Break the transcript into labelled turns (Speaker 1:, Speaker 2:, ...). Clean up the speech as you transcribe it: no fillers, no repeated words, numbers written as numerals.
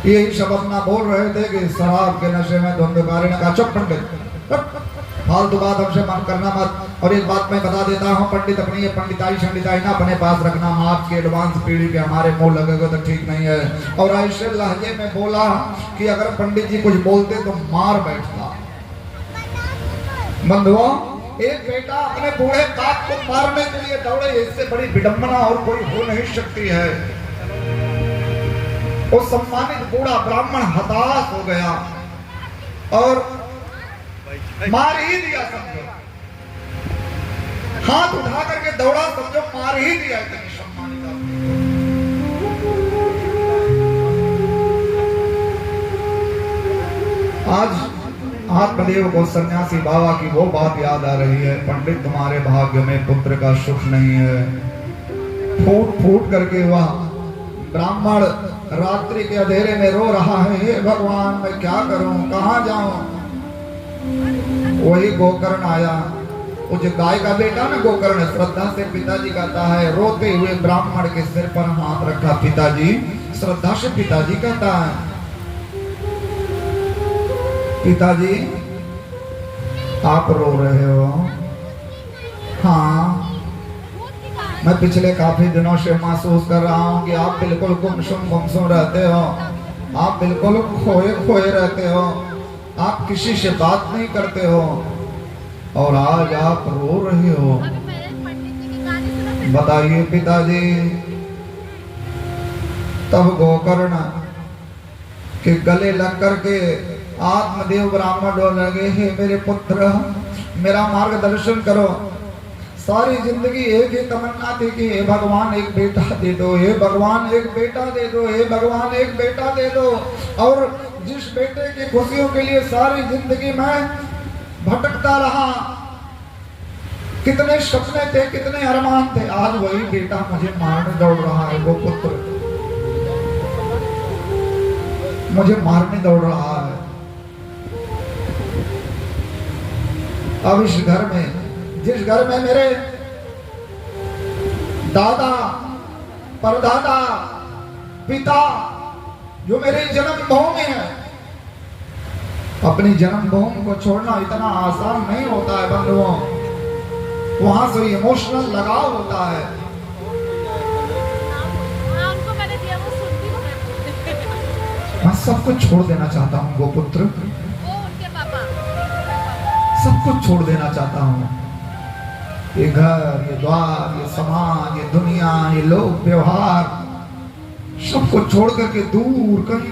Speaker 1: यही सब अपना बोल रहे थे कि शराब के नशे में धुंधकारी ने कहा चुप पंडित, फालतू बात हमसे मन करना मत। और एक बात मैं बता देता हूँ, पंडित अपनी ये पंडिताई शंडिताई ना अपने पास रखना, आपकी एडवांस पीढ़ी के हमारे मुंह लगेगा तो ठीक नहीं है। और ऐसे लहजे में बोला कि अगर पंडित जी कुछ बोलते तो मार बैठता। बंधुओं, एक बेटा अपने बूढ़े बाप को मारने के लिए दौड़े, इससे बड़ी विडंबना और कोई हो नहीं सकती है। वो सम्मानित बूढ़ा ब्राह्मण हताश हो गया और मार ही दिया, समझो हाथ उठा करके दौड़ा, समझो मार ही दिया। इतनी सम्मानित आज आत्मदेव को सन्यासी बाबा की वो बात याद आ रही है, पंडित तुम्हारे भाग्य में पुत्र का सुख नहीं है। फूट फूट करके वह ब्राह्मण रात्रि के अंधेरे में रो रहा है, हे भगवान मैं क्या करूं, कहां जाऊं। वही गोकर्ण आया, वो जो गाय का बेटा ना गोकर्ण, श्रद्धा से पिताजी कहता है, रोते हुए ब्राह्मण के सिर पर हाथ रखा, पिताजी। श्रद्धा से पिताजी कहता है, पिताजी आप रो रहे हो? हाँ, मैं पिछले काफी दिनों से महसूस कर रहा हूँ कि आप बिल्कुल गुमसुम रहते हो, आप बिल्कुल खोए खोए रहते हो, आप किसी से बात नहीं करते हो और आज आप रो रहे हो। बताइए पिताजी। तब गोकर्ण के गले लग करके आत्मदेव ब्राह्मण रोने लगे, हे मेरे पुत्र मेरा मार्गदर्शन करो। सारी जिंदगी एक ही तमन्ना थी कि हे भगवान एक बेटा दे दो, हे भगवान एक बेटा दे दो, हे भगवान एक बेटा दे दो। और जिस बेटे की खुशियों के लिए सारी जिंदगी में भटकता रहा, कितने सपने थे, कितने अरमान थे, आज वही बेटा मुझे मारने दौड़ रहा है। वो पुत्र मुझे मारने दौड़ रहा है। अब इस घर में, जिस घर में मेरे दादा परदादा पिता जो मेरे जन्मभूमि है, अपनी जन्मभूमि को छोड़ना इतना आसान नहीं होता है बंधुओं। वहां से इमोशनल लगाव होता है। मैं सब कुछ छोड़ देना चाहता हूँ गोपुत्र, सब कुछ छोड़ देना चाहता हूँ। ये घर, ये द्वार, ये समाज, ये दुनिया, ये लोग व्यवहार, सबको छोड़ करके दूर कहीं